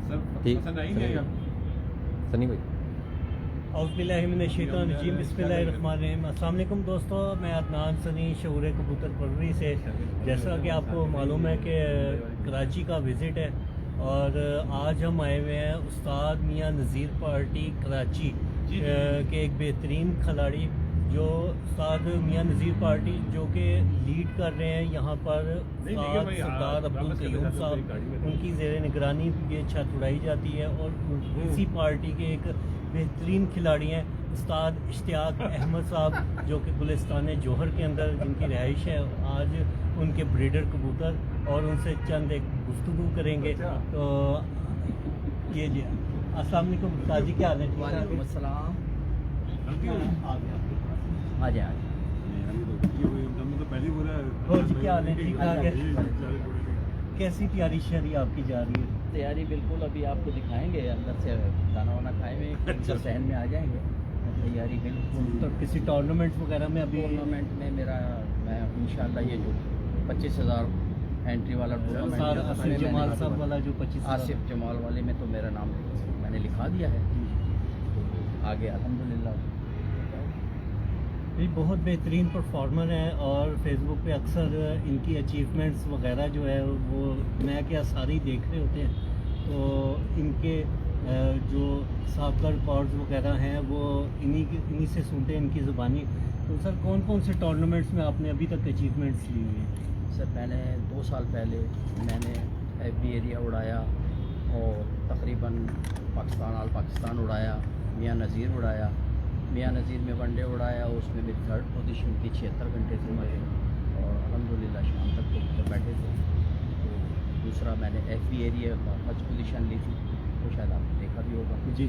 ठीक सनी भाई। औज़ुबिल्लाहिमिनश्शैतानिर्रजीम बिस्मिल्लाहिर्रहमानिर्रहीम। अस्सलाम वालेकुम दोस्तों, मैं अदनान सनी शऊर कबूतर परवरी से। जैसा कि आपको मालूम है कि कराची का विज़िट है और आज हम आए हुए हैं उस्ताद मियां नज़ीर पार्टी कराची के एक बेहतरीन खिलाड़ी जो उस्ताद मियां नज़ीर पार्टी जो कि लीड कर रहे हैं यहाँ पर उस्ताद सरदार अब्दुल कयूम साहब, उनकी ज़ेर निगरानी ये छत उड़ाई जाती है। और इसी पार्टी के एक बेहतरीन खिलाड़ी हैं उस्ताद इश्तियाक अहमद साहब जो कि गुलिस्तान जौहर के अंदर जिनकी रहाइश है। आज उनके ब्रीडर कबूतर और उनसे चंद एक गुफ्तगू करेंगे। तो ये जी अस्सलाम वालेकुम उस्ताद जी, क्या हाल है? वालेकुम अस्सलाम। आ जाए और जी क्या हाल है? ठीक ठाक है? कैसी तैयारी शरी आपकी जा रही है? तैयारी बिल्कुल अभी आपको दिखाएंगे, अंदर से खाना वाना खाए हुए अंदर सहन में आ जाएंगे। तैयारी बिल्कुल। तो किसी टूर्नामेंट वगैरह में अभी? टूर्नामेंट में मैं इंशाल्लाह ये जो 25,000 एंट्री वाला टूर्नामेंट आसिफ जमाल साहब वाला जो 25 आसिफ जमाल वाले में तो मेरा नाम मैंने लिखा दिया है। आगे अल्हम्दुलिल्लाह ये बहुत बेहतरीन परफॉर्मर हैं और फेसबुक पे अक्सर इनकी अचीवमेंट्स वगैरह जो है वो मैं क्या सारी देख रहे होते हैं। तो इनके जो साबका रिकॉर्ड्स वगैरह हैं वो इन्हीं से सुनते हैं, इनकी ज़ुबानी। तो सर कौन कौन से टूर्नामेंट्स में आपने अभी तक अचीवमेंट्स ली हुई हैं? सर मैंने 2 साल पहले मैंने FB एरिया उड़ाया और तकरीबन पाकिस्तान उड़ाया, मियां नज़ीर उड़ाया। मियां नज़ीर में वनडे उड़ाया, उसमें मेरी 3rd पोजीशन थी। 76 घंटे थे मेरे और अल्हम्दुलिल्लाह शाम तक तो बैठे थे। तो दूसरा मैंने FB एरिया का 1st पोजीशन ली थी, तो शायद आपने देखा भी होगा जी।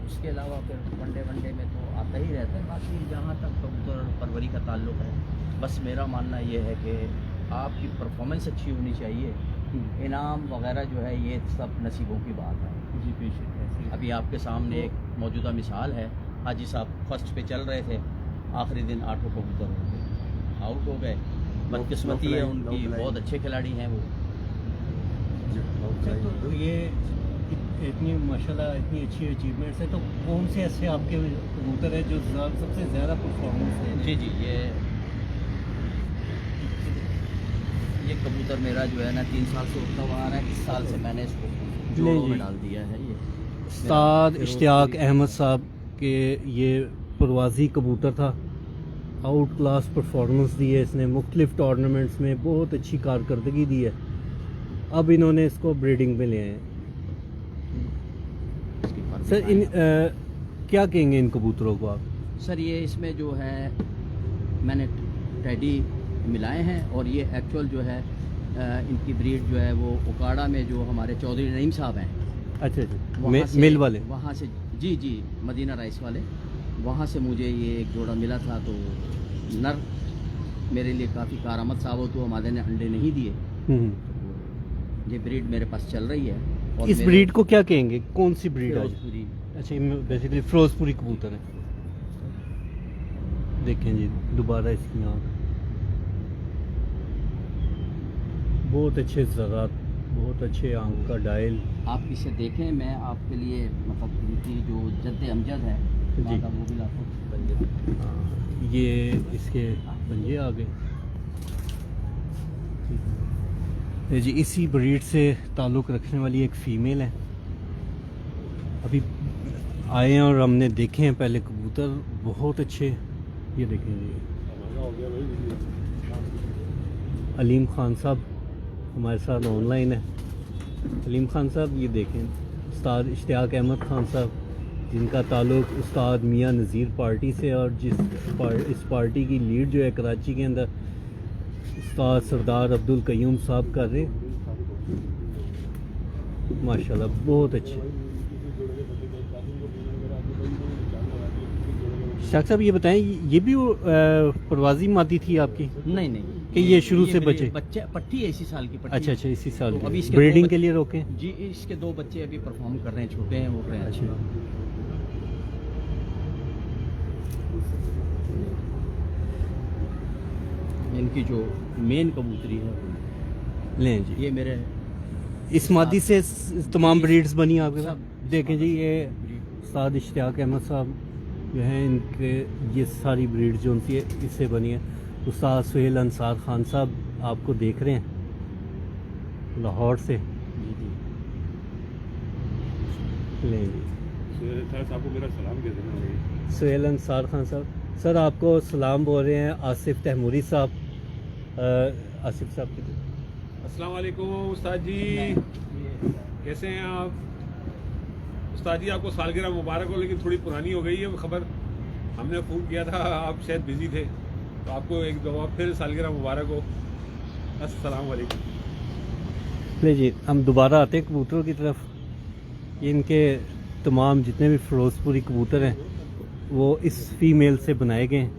उसके अलावा फिर वनडे में तो आता ही रहता है। बाकी जहाँ तक कबूतर परवरी का ताल्लुक़ है, बस मेरा मानना ये है कि आपकी परफॉर्मेंस अच्छी होनी चाहिए। इनाम वगैरह जो है ये सब नसीबों की बात है। जी बेशक। अभी आपके सामने एक मौजूदा मिसाल है, हाजी साहब फर्स्ट पे चल रहे थे, आखिरी दिन 8 कबूतर हो गए, आउट हो गए। बदकिस्मती है उनकी, बहुत अच्छे खिलाड़ी हैं वो। तो ये इतनी माशाल्लाह इतनी अच्छी अचीवमेंट्स है, तो कौन से ऐसे आपके कबूतर है जो सबसे ज़्यादा परफॉर्मेंस है? जी ये कबूतर मेरा जो है ना 3 साल से उड़ता हुआ आ रहा है। इस साल से मैंने इसको जोड़ों में डाल दिया है। ये उस्ताद इश्तियाक अहमद साहब के ये परवाज़ी कबूतर था। आउट क्लास परफॉर्मेंस दी है इसने, मुख्तलिफ टूर्नामेंट्स में बहुत अच्छी कारकर्दगी दी है। अब इन्होंने इसको ब्रीडिंग में ले आए हैं। सर क्या कहेंगे इन कबूतरों को आप? सर ये इसमें जो है मैंने टेडी मिलाए हैं और ये एक्चुअल जो है इनकी ब्रीड जो है वो उकाड़ा में जो हमारे चौधरी नईम साहब हैं। अच्छा मिल वाले वहाँ से जी मदीना राइस वाले, वहाँ से मुझे ये एक जोड़ा मिला था। तो नर मेरे लिए काफ़ी कारामद साबित हुआ, मादे ने अंडे नहीं दिए। ये ब्रीड मेरे पास चल रही है। और इस ब्रीड को क्या कहेंगे, कौन सी ब्रीड है? फिरोजपुरी। अच्छा बेसिकली फिरोजपुरी कबूतर है। देखें जी दोबारा इसकी आँख, बहुत अच्छे ज़रात, बहुत अच्छे आँख का डायल। आप इसे देखें, मैं आपके लिए मतलब इनकी जो जद्द अमजद है जी, वो भी लाखों। ये इसके पंजे आ गए जी। इसी ब्रीड से ताल्लुक़ रखने वाली एक फ़ीमेल है। अभी आए हैं और हमने देखे हैं पहले कबूतर, बहुत अच्छे। ये देखें जी, अलीम खान साहब हमारे साथ ऑनलाइन है। अलीम खान साहब ये देखें, उस्ताद इश्तियाक अहमद खान साहब जिनका ताल्लुक़ उस्ताद मियां नज़ीर पार्टी से, और इस पार्टी की लीड जो है कराची के अंदर उस्ताद सरदार अब्दुल कयूम साहब कर रहे। माशाल्लाह बहुत अच्छे। शाख साहब ये बताएं, ये भी परवाज़ी मादी थी आपकी? नहीं कि ये शुरू से बच्चे पट्टी है, इसी साल की पट्टी। अच्छा इसी साल तो अभी इसके ब्रीडिंग के लिए रोके जी। इसके 2 बच्चे अभी परफॉर्म कर रहे हैं, छोटे हैं, उड़ रहे हैं। अच्छा इनकी जो मेन कबूतरी है लें जी। ये मेरे इस मादी से तमाम ब्रीड्स बनी आपके सब- पास? देखें जी, ये उस्ताद इश्तियाक अहमद साहब जो हैं, इनके ये सारी ब्रीड जो उनकी इससे बनी है। उस्ताद सुहेल अंसार खान साहब आपको देख रहे हैं लाहौर से। जी जी। लें जी, आपको मेरा सलाम कह देना। सुहेल अंसार खान साहब, सर आपको सलाम बोल रहे हैं आसिफ तैमूरी साहब। आसिफ साहब की अस्सलाम वालेकुम उस्ताद जी, कैसे हैं आप? उस्ताद जी आपको सालगिरह मुबारक हो, लेकिन थोड़ी पुरानी हो गई है वो खबर। हमने फ़ोन किया था, आप शायद बिज़ी थे, तो आपको एक दफ़ा फिर सालगिरह मुबारक हो। अस्सलाम वालेकुम। ले जी, हम दोबारा आते हैं कबूतरों की तरफ। ये इनके तमाम जितने भी फिरोजपुरी कबूतर हैं वो इस फीमेल से बनाए गए हैं।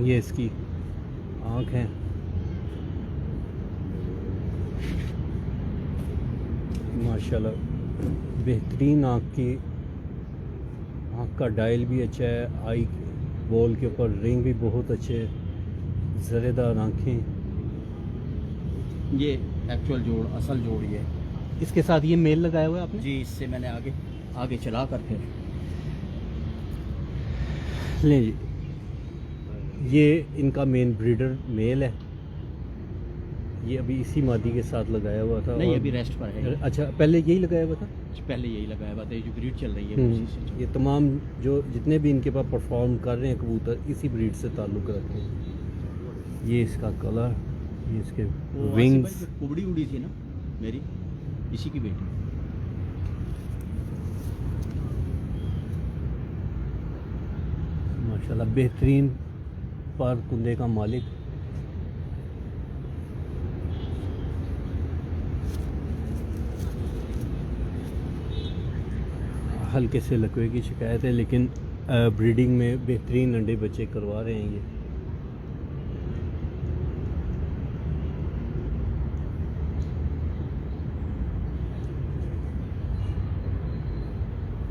ये इसकी आँख है, माशाल्लाह बेहतरीन आँख की। आँख का डायल भी अच्छा है, आई बॉल के ऊपर रिंग भी बहुत अच्छे, ज़रेदार आँखें। ये एक्चुअल जोड़, असल जोड़ ये। इसके साथ ये मेल लगाया हुआ है आपने? जी, इससे मैंने आगे आगे चला कर फिर ले जी, ये इनका मेन ब्रीडर मेल है। ये अभी इसी मादी के साथ लगाया हुआ था। नहीं, और- अभी रेस्ट पर है। अच्छा, पहले यही लगाया हुआ था? पहले यही लगाया हुआ था, ये जो ब्रीड चल रही है उसी से। ये तमाम जो जितने भी इनके पास परफॉर्म कर रहे हैं कबूतर इसी ब्रीड से ताल्लुक़ रखते हैं। ये इसका कलर, ये इसके वो विंग्स। आसिफ भाई जो कुबड़ी उड़ी थी ना मेरी, इसी की बेटी। माशाल्लाह बेहतरीन पर कुंदे का मालिक। हल्के से लकवे की शिकायत है, लेकिन ब्रीडिंग में बेहतरीन अंडे बच्चे करवा रहे हैं ये।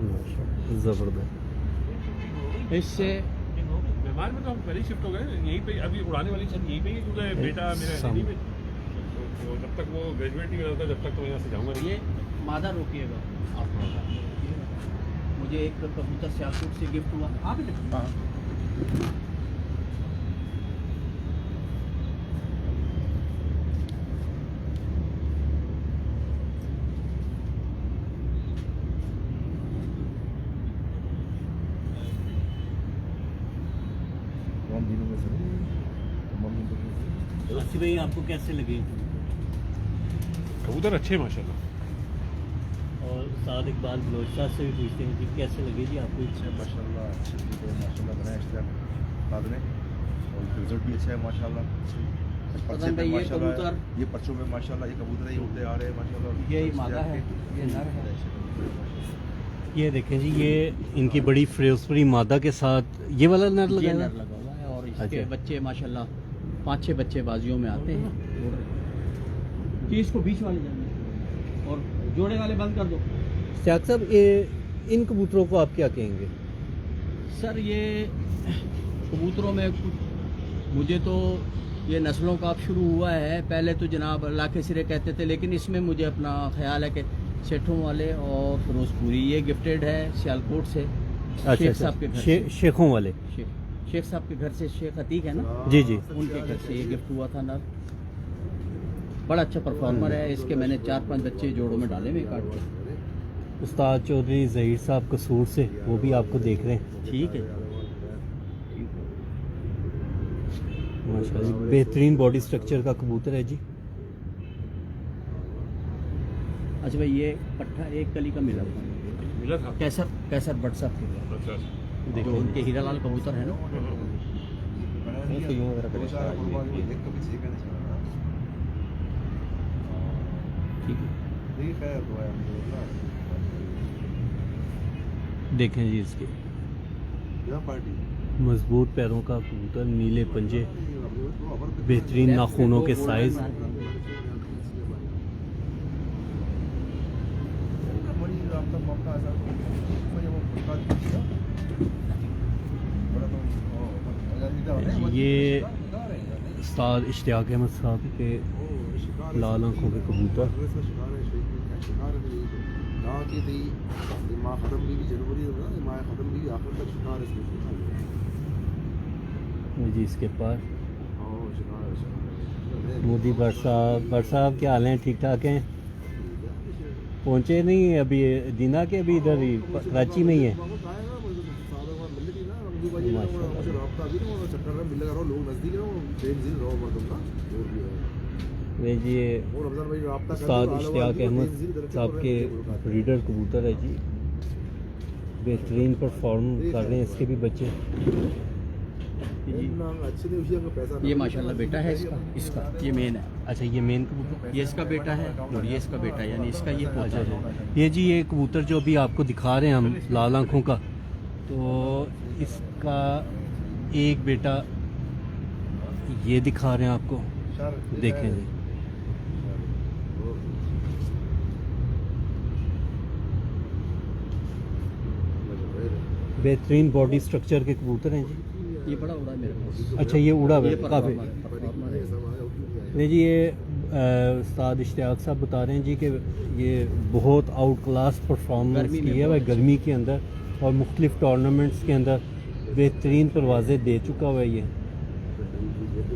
माशाल्लाह, ज़बरदस्त। इससे मेहमान में तो हम पहले ही शिफ्ट हो गए, यहीं पे अभी उड़ाने वाली छत यहीं पे ही, क्योंकि बेटा मेरा है नहीं पे, तो जब तक वो ग्रेजुएट नहीं करता जब तक तो यहाँ से जाऊँगा नहीं। ये मादा रोकिएगा आप थोड़ा सा। मुझे एक कबूतर सियालकोट से गिफ्ट हुआ। आप ही देखो। आसिफ भाई, आपको कैसे लगे? कबूतर अच्छे हैं माशाल्लाह। और साद इकबाल बलोच साहब से भी पूछते हैं जी, कैसे लगे जी आपको? माशाल्लाह अच्छे कबूतर माशाल्लाह बनाए इश्तियाक बाद में, और रिजल्ट भी अच्छा है माशाल्लाह। पसंद है ये माशाल्लाह, कबूतर। ये पर्चों में माशाल्लाह ये कबूतर ही उड़ते आ रहे हैं माशाल्लाह। ये मादा है, ये नर है। ये देखें जी, ये इनकी बड़ी फिरोजपुरी मादा के साथ ये वाला नर ये लगा नर लगा हुआ है, और इसके अच्छा। बच्चे माशाल्लाह 5-6 बच्चे बाजियों में आते हैं। जी, इसको बीच वाले जाने और जोड़े वाले बंद कर दो। शाक साहब, ये इन कबूतरों को आप क्या कहेंगे? सर, ये कबूतरों में कुछ मुझे तो ये नस्लों का अब शुरू हुआ है। पहले तो जनाब अल्लाह के सिरे कहते थे, लेकिन इसमें मुझे अपना ख्याल है कि सेठों वाले और फिरोजपुरी ये गिफ्टेड है सियालकोट से। शेख साहब के घर से। शेखों वाले? शेख साहब के घर से, शेख अतीक है ना, जी जी। उनके घर से ये गिफ्ट हुआ था नर। बड़ा अच्छा परफॉर्मर है। इसके मैंने 4-5 बच्चे जोड़ों में डाले हुए काट के। उस्ताद चौधरी ज़हीर साहब कसूर से, वो भी आपको देख रहे हैं। ठीक है। माशाल्लाह, बेहतरीन बॉडी स्ट्रक्चर का कबूतर है जी। अच्छा भाई, ये पट्ठा एक कली का मिला था, मिला था। कैसर भट्ट साहब के अच्छा। घर, जो उनके हीरालाल कबूतर है ना। ठीक है। देखें जी, इसके मजबूत पैरों का कबूतर, नीले पंजे, बेहतरीन नाखूनों के साइज। ये उस्ताद इश्तियाक अहमद साहब के लाल आँखों के कबूतर। जी इसके पास मोदी भट्ट साहब क्या हाल हैं? ठीक ठाक हैं? पहुँचे नहीं अभी दीना के? अभी इधर ही कराची में ही है। जी ये उस्ताद इश्तियाक अहमद साहब के ब्रीडर कबूतर है जी, बेहतरीन परफॉर्म कर रहे हैं इसके भी बच्चे। ये माशाल्लाह बेटा है इसका ये मेन है। अच्छा ये मेन कबूतर, ये इसका बेटा है और ये इसका बेटा है, यानी इसका ये पोता है। ये जी ये कबूतर जो अभी आपको दिखा रहे हैं हम लाल आँखों का, तो इसका एक बेटा ये दिखा रहे हैं आपको, देखें जी। बेहतरीन बॉडी स्ट्रक्चर के कबूतर हैं जी। ये बड़ा उड़ा मेरे पास। अच्छा ये उड़ा हुआ है काफ़ी। परफॉर्मर है। नहीं जी ये उस्ताद इश्तियाक साहब बता रहे हैं जी कि ये बहुत आउट क्लास परफॉर्मेंस की है वह गर्मी के अंदर और मुख्तलिफ टूर्नामेंट्स के अंदर बेहतरीन परवाज़ें दे चुका हुआ है। ये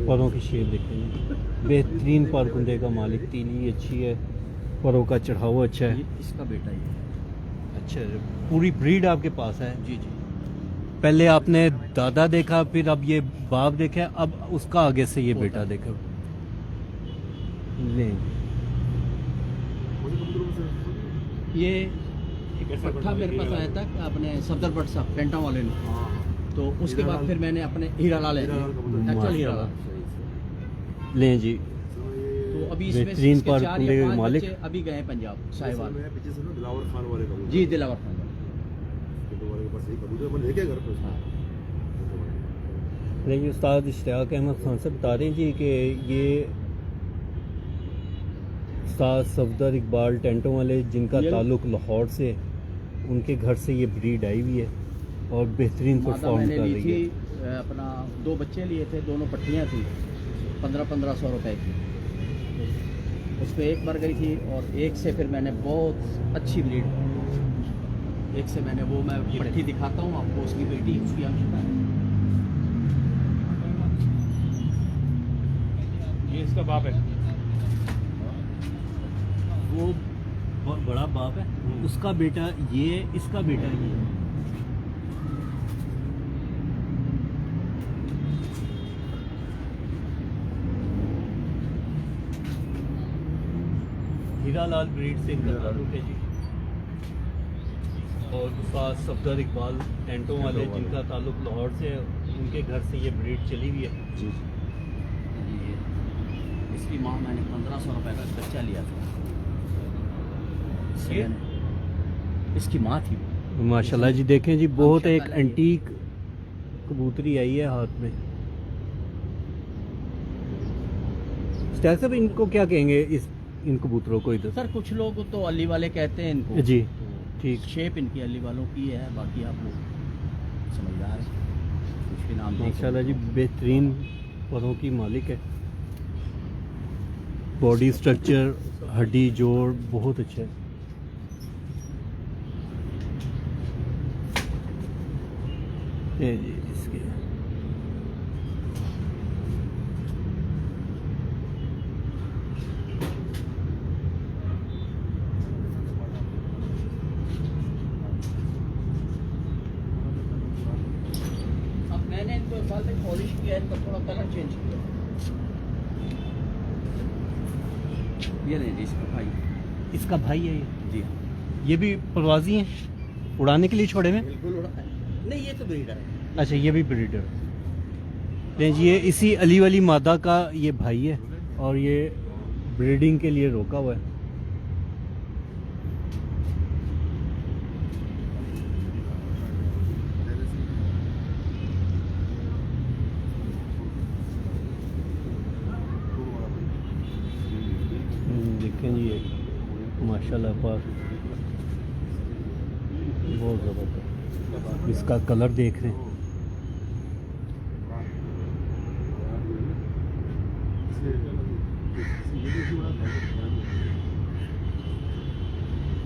परों की शेप देखें, बेहतरीन परकुंदे का मालिक, तीली अच्छी है, परों का चढ़ावा अच्छा है। ये इसका बेटा ही है। अच्छा पूरी ब्रीड आपके पास है? जी जी। पहले आपने दादा देखा, फिर अब ये बाप देखा, अब उसका आगे से ये बेटा देखा। नहीं ये एक पट्ठा मेरे पास आया था अपने सफदर भट्ट साहब पेंटा वाले ने, तो उसके बाद फिर मैंने अपने हीरा लाल एक्चुअल हीरा लाल लें जी। तो अभी इसमें बेहतरीन इसके पर 4 या 5 मालिक बच्चे अभी गए पंजाब साहिवाल। दिलावर खान वाले का जी दिलावर खान वाले। नहीं उस्ताद इश्तियाक अहमद खान से बता रहे हैं जी कि ये उस्ताद सफदर इकबाल टेंटों वाले जिनका ताल्लुक लाहौर से, उनके घर से ये ब्रीड आई हुई है और बेहतरीन मादा परफॉर्म मैंने कर ली रही थी है। अपना 2 बच्चे लिए थे, दोनों पट्टियाँ थी 1500 रुपए की। उस पर एक मर गई थी और एक से फिर मैंने बहुत अच्छी ब्रीड, एक से मैंने वो मैं पट्टी दिखाता हूँ आपको, उसकी बेटी उसकी अंशिता है। ये इसका बाप है। वो बड़ा बाप है, उसका बेटा ये, इसका बेटा ये। हीरा लाल ब्रीड से इनका ताल्लुक है जी। और उस्ताद सफदर इकबाल टेंटों वाले जिनका ताल्लुक लाहौर से है, उनके घर से ये ब्रीड चली हुई है। जी ये इसकी माँ मैंने 1500 रुपए का बच्चा लिया था। इससे ये? मैंने इसकी माँ थी। माशाल्लाह जी देखें जी, बहुत एक माशाल्लाह ये। एंटीक कबूतरी आई है हाथ में। उस्ताद साहब इनको क्या कहेंगे, इस इन कबूतरों को इधर? सर कुछ लोग तो अली वाले कहते हैं इनको जी ठीक। शेप इनकी अली वालों की है, बाकी आप लोग समझदार हैं, कुछ भी नाम देख माशाल्लाह जी बेहतरीन परों की मालिक है। बॉडी स्ट्रक्चर, हड्डी जोड़ बहुत अच्छा है। ये जी इसके अब मैंने इनको साल तक पॉलिश किया है, इनका थोड़ा कलर चेंज किया। ये नहीं जी इसका भाई। इसका भाई है ये? जी ये भी प्रवासी हैं, उड़ाने के लिए छोड़े हुए? बिल्कुल नहीं, ये तो ब्रीडर है। अच्छा ये भी ब्रीडर। नहीं जी ये इसी अली वाली मादा का ये भाई है और ये ब्रीडिंग के लिए रोका हुआ है। देखें जी ये माशाल्लाह पाक बहुत ज़बरदस्त। इसका कलर देख रहे हैं,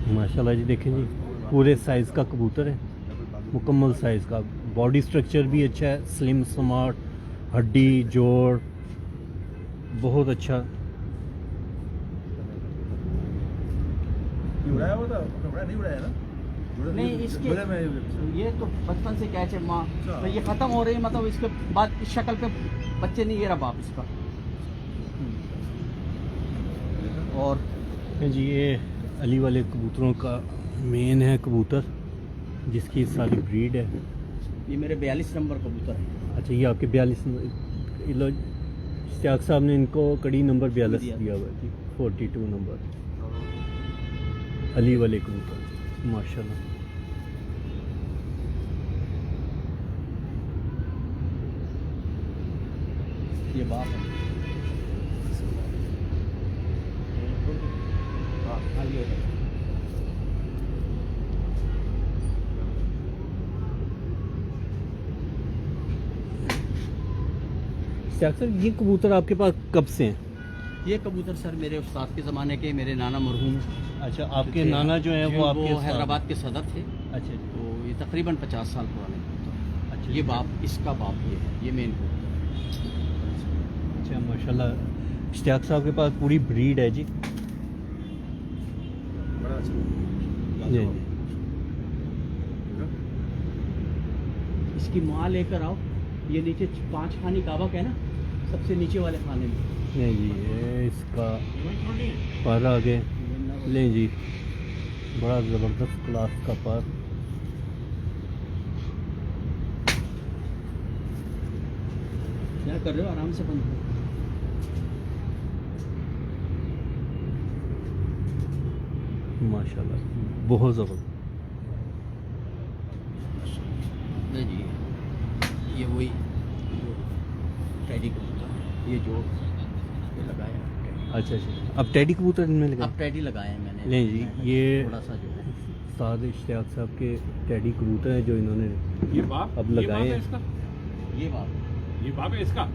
माशाल्लाह जी, देखें जी पूरे साइज़ का कबूतर है, मुकम्मल साइज़ का। बॉडी स्ट्रक्चर भी अच्छा है, स्लिम स्मार्ट, हड्डी जोड़ बहुत अच्छा। ये उड़ाया हुआ था, उड़ाया नहीं उड़ाया ना? नहीं, इसके ये तो बचपन से कैच है माँ, तो ये ख़त्म हो रही है, मतलब इसके बाद इस शक्ल पे बच्चे नहीं, ये रहा बाप इसका। और जी ये अली वाले कबूतरों का मेन है कबूतर, जिसकी सारी ब्रीड है। ये मेरे 42 नंबर कबूतर है। अच्छा, ये आपके 42 नंबर, इश्तियाक साहब ने इनको कड़ी नंबर 42 दिया हुआ है जी, 42 नंबर अली वाले कबूतर माशाल्लाह। ये बाप है। हाँ, ये है। इश्तियाक सर, ये कबूतर आपके पास कब से हैं? ये कबूतर सर मेरे उस्ताद के ज़माने के, मेरे नाना मरहूम। अच्छा, आपके नाना जो हैं वो आपके साथ- हैदराबाद के सदर थे। अच्छा जी। तो ये तकरीबन 50 साल पुराने कबूतर। अच्छा, ये बाप, इसका बाप ये मेन कबूतर। अच्छा माशाल्लाह, इश्तियाक साहब के पास पूरी ब्रीड है जी। बड़ा अच्छा। जी। इसकी माँ लेकर आओ, ये नीचे 5 खानी काबक है ना, सबसे नीचे वाले खाने में। नहीं जी, ये इसका पर आगे लें जी, बड़ा ज़बरदस्त क्लास का पर। क्या कर रहे हो, आराम से बंद करो। माशाल्लाह बहुत ज़बरदस्त। नहीं जी, ये वही टैडी कबूतर है। ये जो ये लगाया है, अच्छा अच्छा, अब टैडी कबूतर इनमें लगा। अब टैडी लगाए हैं मैंने। नहीं जी, ये थोड़ा सा जो है साद इश्तियाक साहब के टैडी कबूतर हैं जो इन्होंने ये बाप अब ये लगाए बाप है हैं। इसका, ये बात। ये बाप है इसका।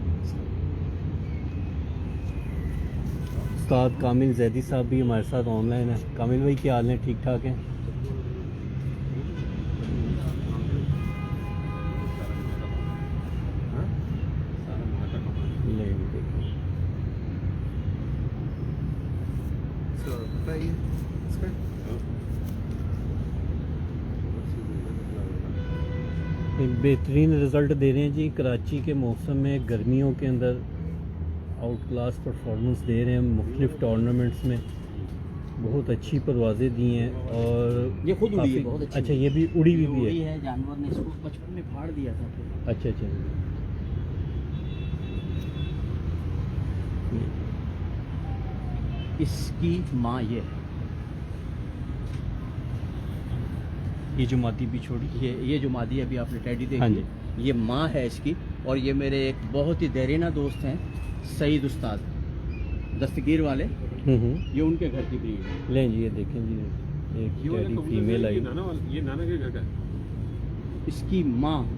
उस्ताद कामिल जैदी साहब भी हमारे साथ ऑनलाइन है। कामिल भाई क्या हाल है, ठीक ठाक हैं? ले देखो, बताइए इसका एक बेहतरीन रिज़ल्ट दे रहे हैं जी। कराची के मौसम में गर्मियों के अंदर आउट क्लास परफॉर्मेंस दे रहे हैं, मुख्तलिफ टूर्नामेंट्स में बहुत अच्छी परवाज़ें दी हैं। और ये खुद उड़ी है, काफ़ी- बहुत अच्छी। अच्छा, ये भी उड़ी हुई भी उड़ी है। है, जानवर ने इसको बचपन में फाड़ दिया था। अच्छा अच्छा, इसकी माँ ये है, ये जो मादी भी छोड़ी। ये जो मादी अभी आपने टैडी हाँ देखी, ये माँ है इसकी। और ये मेरे एक बहुत ही देरीना दोस्त हैं, सईद उस्ताद दस्तगीर वाले, ये उनके घर की ब्रीड है। लें जी, ये देखें जी, एक ये वाला टैडी कबूतर फीमेल आई। ये नाना के घर का है। इसकी माँ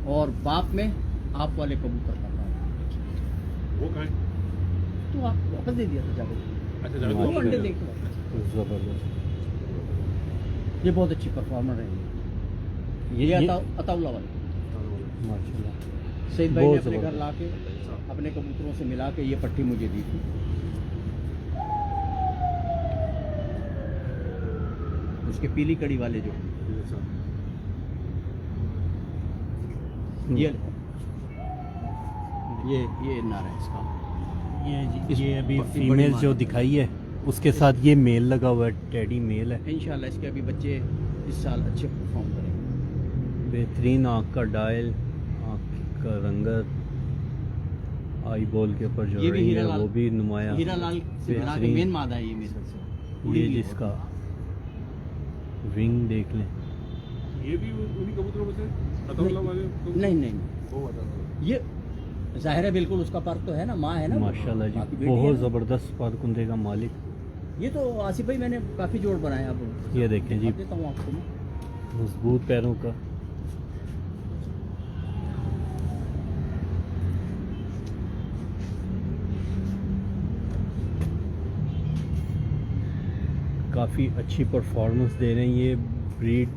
और बाप में आप वाले कबूतर का बाप। वो कहाँ है? तो आप वापस दे दिया था जाकर। अच्छा हाँ, दो जाओ अंडे देखो, ज़बरदस्त। ये बहुत अच्छी परफॉर्मर है। ये अताउल्ला वाले माशाल्लाह, सईद भाई ने बहुत अपने घर ज़बरदस्त। ला के अपने कबूतरों से मिला के ये पट्टी मुझे दी थी। उसके पीली कड़ी वाले जो ये नारा है इसका। ये अभी बड़ी फीमेल माँ जो है। दिखाई है उसके साथ ये मेल लगा हुआ है, टैडी मेल है। इंशाल्लाह इसके अभी बच्चे इस साल अच्छे परफॉर्म करेंगे। बेहतरीन आँख का डायल, आँख का रंगत, आई बॉल के ऊपर जो ये भी रही है हीरालाल- वो भी नुमाया। हीरा लाल से बना के बेहतरीन। मेन मादा है ये मेरे से। ये जिसका विंग देख लें। ये भी उन्हीं कबूतरों में से अतौला वाले कबूतर? नहीं नहीं, वो बता दो। ये जाहिर है बिल्कुल उसका पर्क तो है ना, माँ है ना। माशाल्लाह जी, बाकी बेटी है बहुत ना। ज़बरदस्त पारकुंदे का मालिक। ये तो आसिफ भाई मैंने काफ़ी जोड़ बनाया। अब ये देखें जी, दिखा देता हूँ आपको मैं। मजबूत पैरों का। काफ़ी अच्छी परफॉर्मेंस दे रहे हैं। ये ब्रीड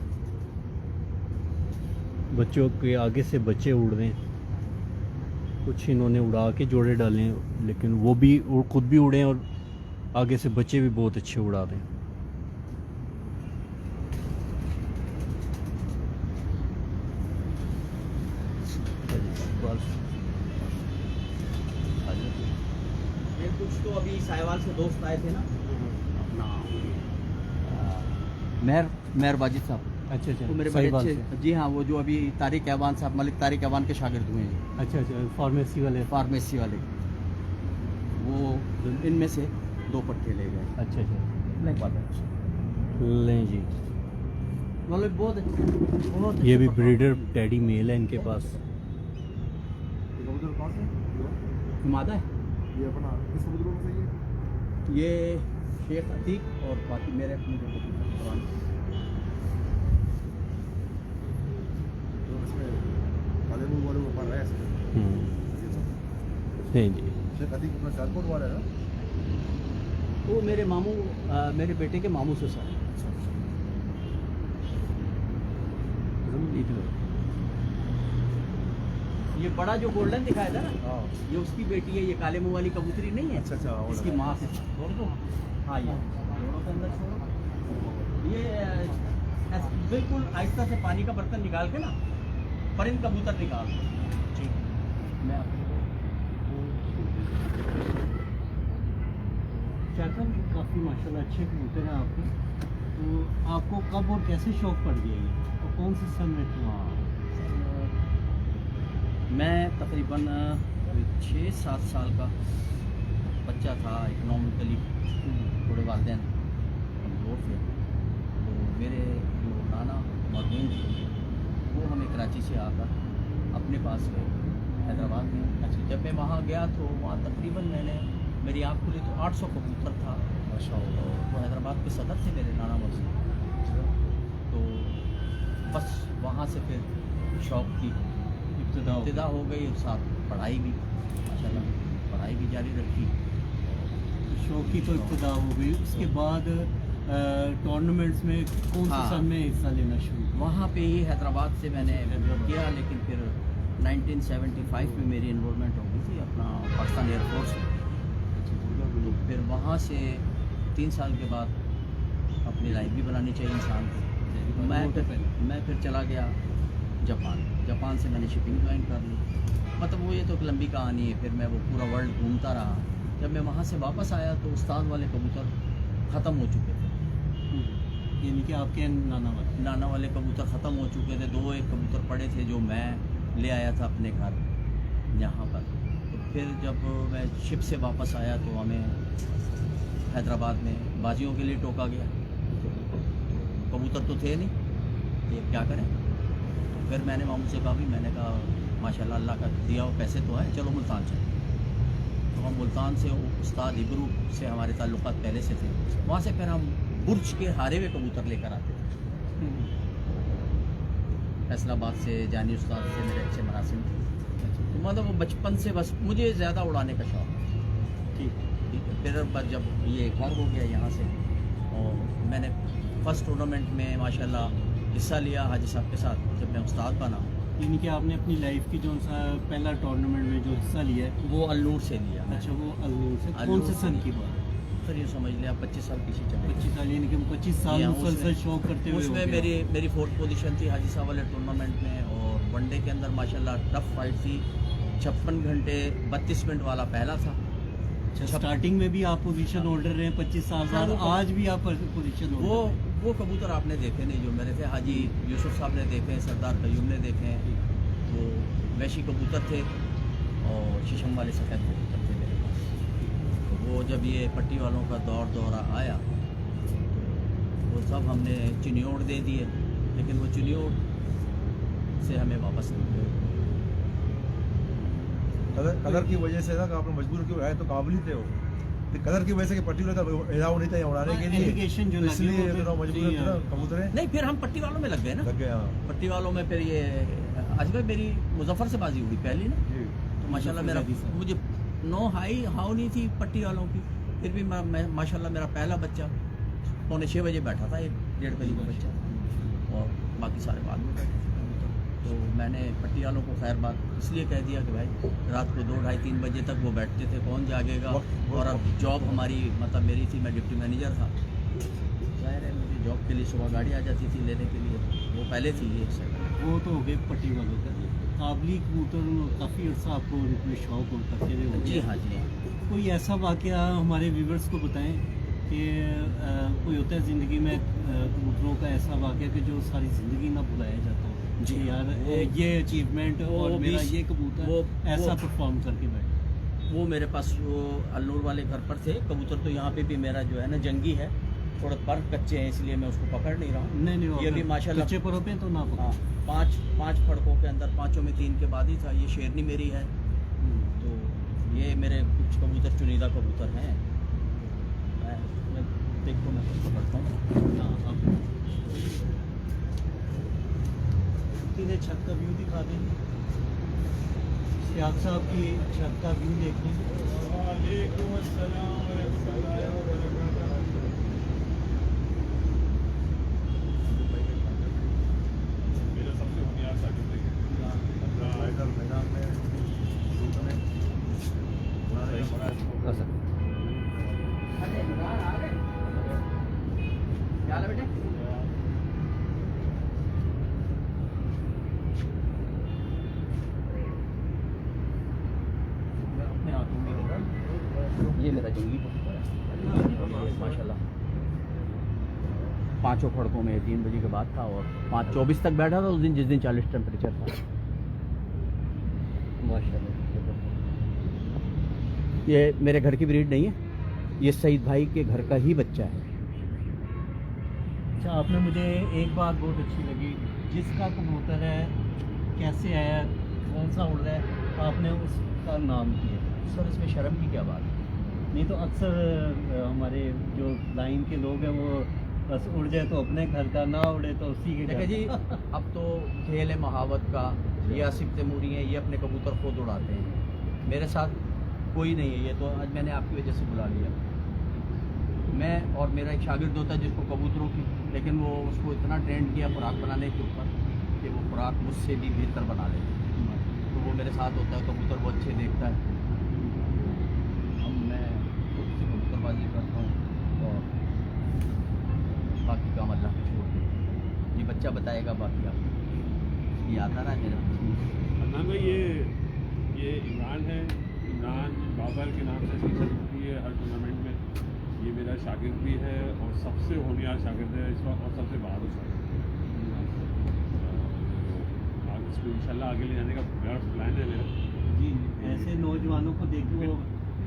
बच्चों के आगे से बच्चे उड़ रहे हैं। कुछ इन्होंने उड़ा के जोड़े डाले हैं, लेकिन वो भी खुद भी उड़े हैं और आगे से बच्चे भी बहुत अच्छे उड़ा रहे हैं। ये कुछ तो अभी साहिवाल से दोस्त आए थे ना, अपना मेहर वाजिद साहब। अच्छा अच्छा, तो मेरे बड़े अच्छे, जी हाँ, वो जो अभी तारिक ऐवान साहब, मलिक तारिक ऐवान के शागिर्द हुए हैं। अच्छा अच्छा, फार्मेसी वाले। वो इनमें से 2 पट्टे ले गए। अच्छा अच्छा, नहीं पता लें जी। मतलब बहुत अच्छे। ये भी ब्रीडर टैडी मेल है इनके पास। कबूतर कौन से? मादा है ये अपना किस कबूतरों में से ये? ये, शेख अतीक और बाकी मेरे अपने जो कबूतर जो इसमें काले मुंह वाले ऊपर है इसमें। नहीं जी, शेख अतीक अपना सियालकोट वाला है ना? वो मेरे मामू, मेरे बेटे के मामू से सर। ये बड़ा जो गोल्डन दिखाया था ना, हाँ। ये उसकी बेटी है। ये काले मुंह वाली कबूतरी नहीं है। अच्छा अच्छा, वो इसकी लगा। माँ से छोड़ दो। हाँ, ये दोनों के अंदर छोड़ो। ये बिल्कुल आहिस्ता से पानी का बर्तन निकाल के ना, परिंद कबूतर निकाल दो। मैं चाचा काफ़ी माशाल्लाह अच्छे कबूतर हैं आपके। तो आपको कब और कैसे शौक पड़ गया ये, और कौन से सन में हुआ? मैं तकरीबन 6-7 साल का बच्चा था। इकोनॉमिकली थोड़े वालिदैन कमज़ोर थे, तो मेरे जो नाना मरहूम थे वो हमें कराची से आकर अपने पास गए हैदराबाद में। अच्छा, जब मैं वहाँ गया तो वहाँ तकरीबन मेरी आँख खुली तो 800 कबूतर था। माशाअल्लाह। वो हैदराबाद के सदर थे मेरे नाना मरहूम। तो बस वहाँ से फिर शौक़ की इब्तिदा हो गई, और साथ पढ़ाई भी माशाल्लाह पढ़ाई भी जारी रखी। शौक की तो इब्तिदा हो गई, उसके बाद टूर्नामेंट्स में कौन से हाँ। सन में हिस्सा लेना शुरू? वहाँ पे ही हैदराबाद से मैंने किया, लेकिन फिर 1975 में मेरी इन्वॉल्वमेंट हो गई थी अपना पाकिस्तान एयरफोर्स में। तो फिर वहाँ से 3 साल के बाद अपनी लाइफ भी बनानी चाहिए इंसान को। मैं फिर चला गया जापान से मैंने शिपिंग ज्वाइन कर ली। मतलब वो ये तो एक लंबी कहानी है। फिर मैं वो पूरा वर्ल्ड घूमता रहा। जब मैं वहाँ से वापस आया तो उस्ताद वाले कबूतर ख़त्म हो चुके थे। यानी कि आपके नाना वाले कबूतर ख़त्म हो चुके थे। 2-1 कबूतर पड़े थे जो मैं ले आया था अपने घर यहाँ पर। तो फिर जब मैं शिप से वापस आया तो हमें हैदराबाद में बाजियों के लिए टोका गया। कबूतर तो थे नहीं, ये क्या करें। तो फिर मैंने मामू से कहा भी, मैंने कहा माशाल्लाह अल्लाह का दिया हुआ पैसे तो है, चलो मुल्तान चलो। तो हम मुल्तान से उस्ताद इब्रू से हमारे ताल्लुकात पहले से थे। वहाँ से फिर हम बुर्ज के हारे हुए कबूतर लेकर आते थे। फैसलाबाद से जानी उस्ताद से मेरे अच्छे मरासिम थे। तो मतलब वो बचपन से बस मुझे ज़्यादा उड़ाने का शौक़ है। ठीक है। फिर बस जब ये घर हो गया यहाँ से, और मैंने फ़र्स्ट टूर्नामेंट में माशाल्लाह हिस्सा लिया हाजी साहब के साथ जब मैं उस्ताद बना। यानी कि आपने अपनी लाइफ की जो सा पहला टूर्नामेंट में जो हिस्सा लिया है वो अल्लूर से लिया। अच्छा, वो अल्लूर से अल्लूर कौन से सन की बात? फिर ये समझ लिया 25 साल पीछे चले। 25 साल, यानी कि 25 साल यहाँ मुसलसल शौक करते हुए उसमें हो गया। मेरी 4th पोजीशन थी हाजी साहब वाले टूर्नामेंट में। और वनडे के अंदर माशाल्लाह टफ फाइट थी। 56 घंटे 32 मिनट वाला पहला था। स्टार्टिंग में भी आप पोजीशन होल्डर रहे 25 साल बाद, आज भी आप पोजीशन होल्डर। वो कबूतर आपने देखे नहीं जो मेरे थे। हाजी यूसुफ साहब ने देखे, सरदार कयूम ने देखे। वो वैशी कबूतर थे और शीशम वाले सफ़ेद कबूतर थे मेरे पास। तो वो जब ये पट्टी वालों का दौरा आया तो वो सब हमने चिनियोड़ दे दिए, लेकिन वो चिनियोड़ से हमें वापस नहीं हुए। कलर की वजह से ना कि आपने मजबूर क्यों आए, तो काबिल ही थे वो। तो कलर की वजह से कि पट्टी वाला एलाउ नहीं था यहाँ उड़ाने के लिए, एलिगेशन जो तो लगी इसलिए वो तो मजबूर थे ना कबूतरें नहीं, फिर हम पट्टी वालों में लग गए ना। लग गए। हाँ पट्टी वालों में फिर ये आज भाई मेरी मुजफ्फर से बाजी हुई पहली ना। जी। तो माशाल्लाह मेरा मुझे नो हाई हाउ नहीं थी पट्टी वालों की, फिर भी मैं माशाल्लाह मेरा पहला बच्चा पौने 6 बजे बैठा था, 1-1.5 कली का बच्चा, और बाकी सारे बाद में बैठे थे कबूतर। तो मैंने पट्टी वालों को खैर बात इसलिए कह दिया कि भाई रात को 2, 2:30, 3 बजे तक वो बैठते थे, कौन जागेगा। और अब जॉब हमारी मतलब मेरी थी, मैं डिप्टी मैनेजर था, जाहिर है मुझे जॉब के लिए सुबह गाड़ी आ जाती थी लेने के लिए, वो पहले थी ये सब। वो तो हो गए पट्टी वालों का। काबली कबूतर काफ़ी अर्सा आपको उनमें शौक हो करते रहे। जी हाँ जी हाँ। कोई ऐसा वाक़या हमारे व्यूवर्स को बताएं कि कोई होता है ज़िंदगी में कबूतरों का ऐसा वाक़या कि जो सारी ज़िंदगी ना भुलाया जाता हो जी यार, ये अचीवमेंट और मेरा ये कबूतर ऐसा परफॉर्म करके बैठे। वो मेरे पास वो अल्लूर वाले घर पर थे कबूतर, तो यहाँ पे भी मेरा जो है ना जंगी है, थोड़े पर कच्चे हैं इसलिए मैं उसको पकड़ नहीं रहा हूँ। नहीं ये भी माशाल्लाह कच्चे परों पे तो ना पकड़ो। हाँ, 5 फड़कों के अंदर, 5 में 3 के बाद ही था। ये शेरनी मेरी है, तो ये मेरे कुछ कबूतर चुनिंदा कबूतर हैं। मैं देखो मैं कुछ पकड़ता हूँ। सीधे छत का व्यू दिखा दें, सियाग साहब की छत का व्यू देख लें। वालेकुम अस्सलाम वरहमतुल्लाहि वबरकातुहू। मेरा सबसे होशियार शागिर्द है। इधर मैदान में क्या हाल है बेटे? अपने हाथों में ये मेरा जंगी कबूतर है माशाल्लाह। 5 फड़कों में 3 बजे के बाद था, और 5:24 तक बैठा था उस दिन, जिस दिन 40 टेम्परेचर था माशाल्लाह। ये मेरे घर की ब्रीड नहीं है, ये सईद भाई के घर का ही बच्चा है। अच्छा, आपने मुझे एक बात बहुत अच्छी लगी, जिसका कबूतर है कैसे आया, कौन सा उड़ रहा है, आपने उसका नाम किया। सर इसमें शर्म की क्या बात है? नहीं तो अक्सर हमारे जो लाइन के लोग हैं वो बस उड़ जाए तो अपने घर का, ना उड़े तो उसी के घर देखिए जी, का। अब तो खेल है महावत का, ये आसिफ तैमूरी हैं, ये अपने कबूतर खुद उड़ाते हैं, मेरे साथ कोई नहीं है। ये तो आज मैंने आपकी वजह से बुला लिया। मैं और मेरा एक शागिर्द होता है जिसको कबूतरों की, लेकिन वो उसको इतना ट्रेंड किया खुराक बनाने के ऊपर कि वो खुराक मुझसे भी बेहतर बना लेते हैं। तो वो मेरे साथ होता है, कबूतर वो अच्छे देखता है। अब मैं खुद से कबूतरबाजी करता हूँ और बाकी काम अल्लाह पे छोड़ दें। ये बच्चा बताएगा बाकी आप ये आता रहा मेरा। अदनान भाई, ये इमरान है, इमरान बाबर के नाम से सीजन होती है हर टूर्नामेंट में। ये मेरा शागिर्द भी है और सबसे होशियार शागिर्द है इस वक्त, और सबसे बहादुर शागिर्द है। इसको इंशाल्लाह आगे ले जाने का बड़ा प्लान है मेरा। जी, ऐसे नौजवानों को देखो,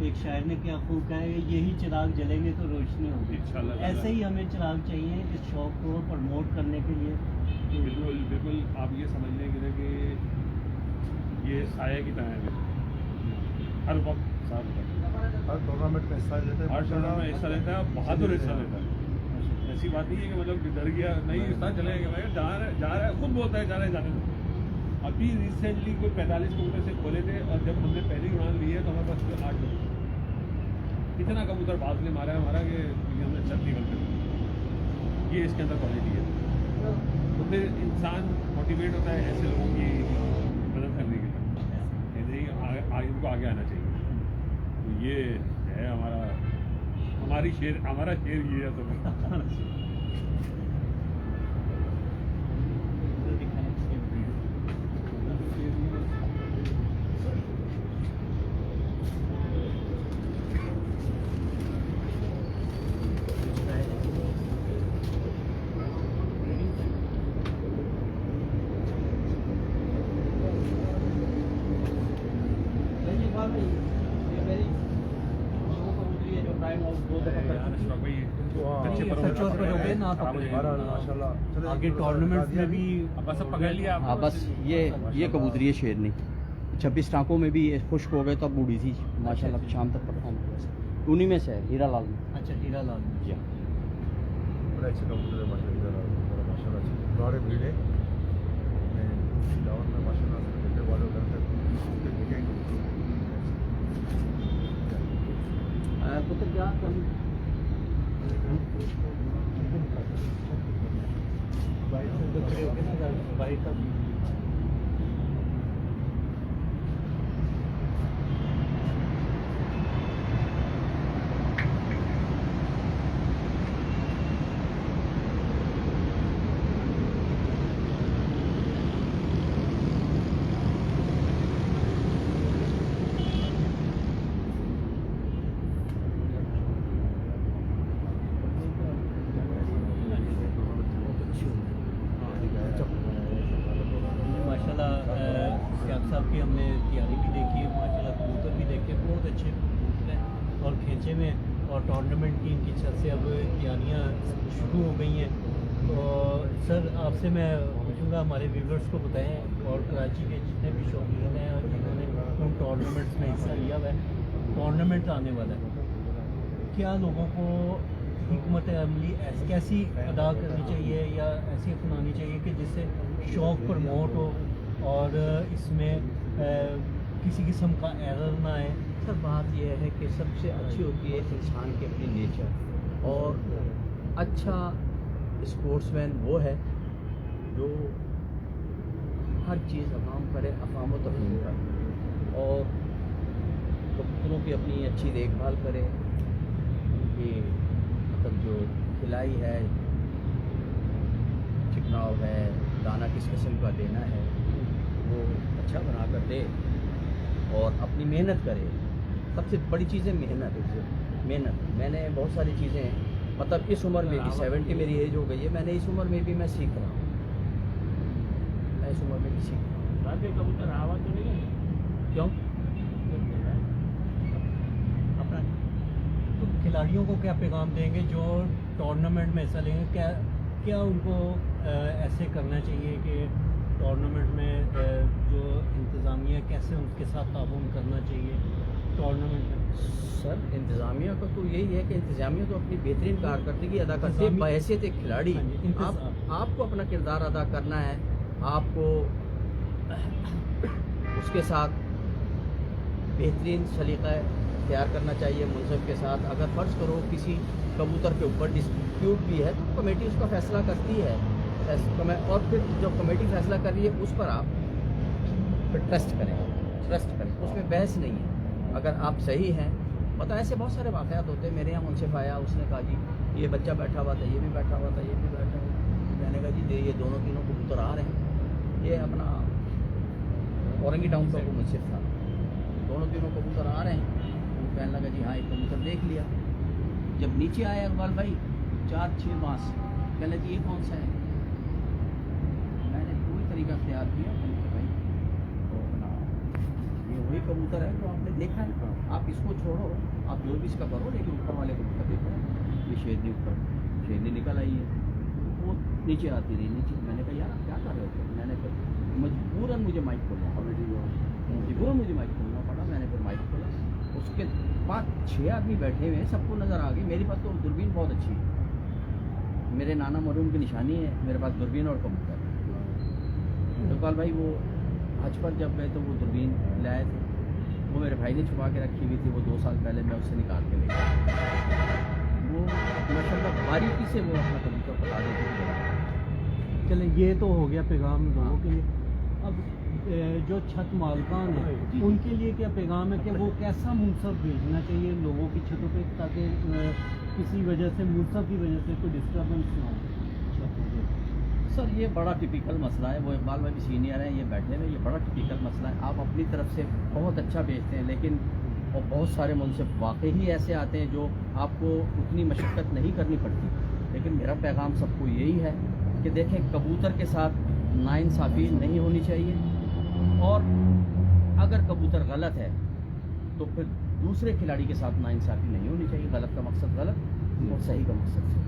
एक शायर ने क्या खूब कहा है, यही चिराग जलेंगे तो रोशनी होगी। इंशाल्लाह ऐसे ही हमें चिराग चाहिए इस शौक को प्रमोट करने के लिए। बिल्कुल बिल्कुल, आप ये समझ लें कि ये साया की तरह है, हर वक्त साथ रहता है, हर टूर्नामेंट में हिस्सा लेते हैं, हर टूर्नामेंट में हिस्सा लेता है, बहादुर हिस्सा लेता है। ऐसी बात नहीं है कि मतलब डर गया, नहीं हिस्सा चलेगा भाई, जा रहा है, खुद बोलता है जा रहे जाने दो। अभी रिसेंटली कोई 45 कबूतर से खोले थे, और जब हमने पहली उड़ान ली है तो हमारे पास 8 लोग, इतना कबूतर बाज ने मारा है हमारा कि हमने छत निकल कर, ये इसके अंदर क्वालिटी है। तो फिर इंसान मोटिवेट होता है ऐसे लोगों की मदद करने के लिए, नहीं इनको आगे आना चाहिए। तो ये है हमारा शेर ये है सब। आगे टूर्नामेंट्स में भी बस अब पकड़ लिया हाँ बस ये कबूतरी है शेरनी, 26 टाँकों में भी ये खुश्क हो गए तब बूढ़ी थी माशाल्लाह, शाम तक परफॉर्म हुआ। उन्हीं में से है, हीरा लाल में। अच्छा, हीरा लाल जी बड़े अच्छे कबूतर है माशाल्लाह, बड़े भीड़ है में माशाल्लाह से देखने वालों घर पे पुत्र क्या बाहर का भी साहब की हमने तैयारी भी देखी है, माशाल्लाह कबूतर भी देखे, बहुत अच्छे कबूतर हैं और खेचे में, और टूर्नामेंट की इनकी छत से अब तैयारियाँ शुरू हो गई हैं। तो सर आपसे मैं पूछूंगा, हमारे व्यूवर्स को बताएं और कराची के जितने भी शौकीन हैं और जिन्होंने उन टूर्नामेंट्स में हिस्सा लिया हुआ है, टूर्नामेंट आने वाला है, क्या लोगों को हिकमत अमली कैसी अदा करनी चाहिए या ऐसी अपनानी चाहिए कि जिससे शौक़ प्रमोट हो और इसमें किसी किस्म का एरर ना आए? सर बात यह है कि सबसे अच्छी होती है इंसान की अपनी नेचर, और अच्छा स्पोर्ट्समैन वो है जो हर चीज़ अवाम करे, अफाम व तफहीम करे, और कबूतरों की अपनी अच्छी देखभाल करे, उनकी मतलब जो खिलाई है, चिकनाव है, दाना किस किस्म का देना है वो अच्छा बना कर दे, और अपनी मेहनत करे। सबसे बड़ी चीज़ है मेहनत। मैंने बहुत सारी चीज़ें मतलब इस उम्र में भी 70 मेरी एज हो गई है, मैंने इस उम्र में भी मैं सीख रहा हूँ, मैं इस उम्र में भी सीख रहा हूँ। कबूतर आवाज़ तो नहीं है क्यों? अपना तो खिलाड़ियों को क्या पैगाम देंगे जो टूर्नामेंट में हिस्सा लेंगे? क्या उनको ऐसे करना चाहिए कि टूर्नामेंट में जो इंतज़ामिया कैसे उनके साथ ताउन करना चाहिए टूर्नामेंट में? सर इंतज़ामिया का तो यही है कि इंतज़ामिया तो अपनी बेहतरीन कारकर्दगी अदा करती है बहैसियत एक खिलाड़ी। आपको अपना किरदार अदा करना है, आपको उसके साथ बेहतरीन सलीक़ा तैयार करना चाहिए मुनसिफ के साथ। अगर फ़र्ज़ करो किसी कबूतर के ऊपर डिस्प्यूट भी है तो कमेटी उसका फ़ैसला करती है, और फिर जो कमेटी फ़ैसला कर रही है उस पर आप फिर ट्रस्ट करें, उसमें बहस नहीं है। अगर आप सही हैं, पता ऐसे बहुत सारे वाक़यात होते हैं। मेरे यहाँ मुनसिफ आया, उसने कहा जी ये बच्चा बैठा हुआ था, ये भी बैठा हुआ था, ये भी बैठा हुआ था। मैंने कहा जी ये दोनों तीनों कबूतर आ रहे हैं। ये अपना औरंगी टाउन का वो मुनसिफ था, दोनों तीनों कबूतर आ रहे हैं। वो कहने लगा जी हाँ एक कबूतर देख लिया। जब नीचे आया इकबाल भाई 4-6 बांस, कहने जी ये कौन सा है? मैंने पूरी तरीका अख्तियार किया भाई तो अपना ये वही कबूतर है जो आपने देखा है, आप इसको छोड़ो, आप जो भी इसका करो, लेकिन ऊपर वाले कबूतर देखो, ये शेरनी निकल आई है। वो नीचे आती रही नीचे। मैंने कहा यार आप क्या कर रहे हो? मैंने फिर मजबूरन मुझे माइक खोलना पड़ा, मैंने फिर माइक खोला। उसके 5-6 आदमी बैठे हुए हैं, सबको नज़र आ गई। मेरे पास तो दूरबीन बहुत अच्छी है, मेरे नाना मरहूम की निशानी है मेरे पास दूरबीन और कबूतर। तो कल भाई वो हज पर जब गए तो वो दूरबीन लाए थे, वो मेरे भाई ने छुपा के रखी हुई थी, वो 2 साल पहले मैं उससे निकाल के ले गया। वो माशाल्लाह बारीकी से वो अपना कबूतर पता देते थे। चले ये तो हो गया पैगाम लोगों के लिए। अब जो छत मालकान है उनके लिए क्या पैगाम है कि वो कैसा मुनसफ भेजना चाहिए लोगों की छतों पे, ताकि किसी वजह से मुनसफ की वजह से कोई डिस्टर्बेंस ना हो? सर ये बड़ा टिपिकल मसला है। वो इकबाल भाई भी सीनियर हैं, ये बैठे हुए, ये बड़ा टिपिकल मसला है। आप अपनी तरफ से बहुत अच्छा भेजते हैं, लेकिन और बहुत सारे मुनसिफ वाकई ही ऐसे आते हैं जो आपको उतनी मशक्क़त नहीं करनी पड़ती। लेकिन मेरा पैगाम सबको यही है कि देखें कबूतर के साथ नाइंसाफ़ी नहीं होनी चाहिए, और अगर कबूतर गलत है तो फिर दूसरे खिलाड़ी के साथ नाइंसाफ़ी नहीं होनी चाहिए। गलत का मकसद गलत और सही का मकसद सही।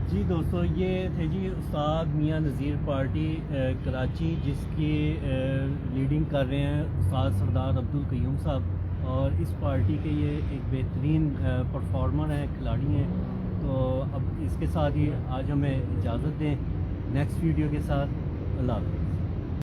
जी दोस्तों, ये थे जी उस्ताद मियां नज़ीर पार्टी कराची, जिसकी लीडिंग कर रहे हैं उस्ताद सरदार अब्दुल क़य्यूम साहब, और इस पार्टी के ये एक बेहतरीन परफॉर्मर हैं, खिलाड़ी हैं। तो अब इसके साथ ही आज हमें इजाज़त दें, नेक्स्ट वीडियो के साथ। अल्लाह हाफ़िज़।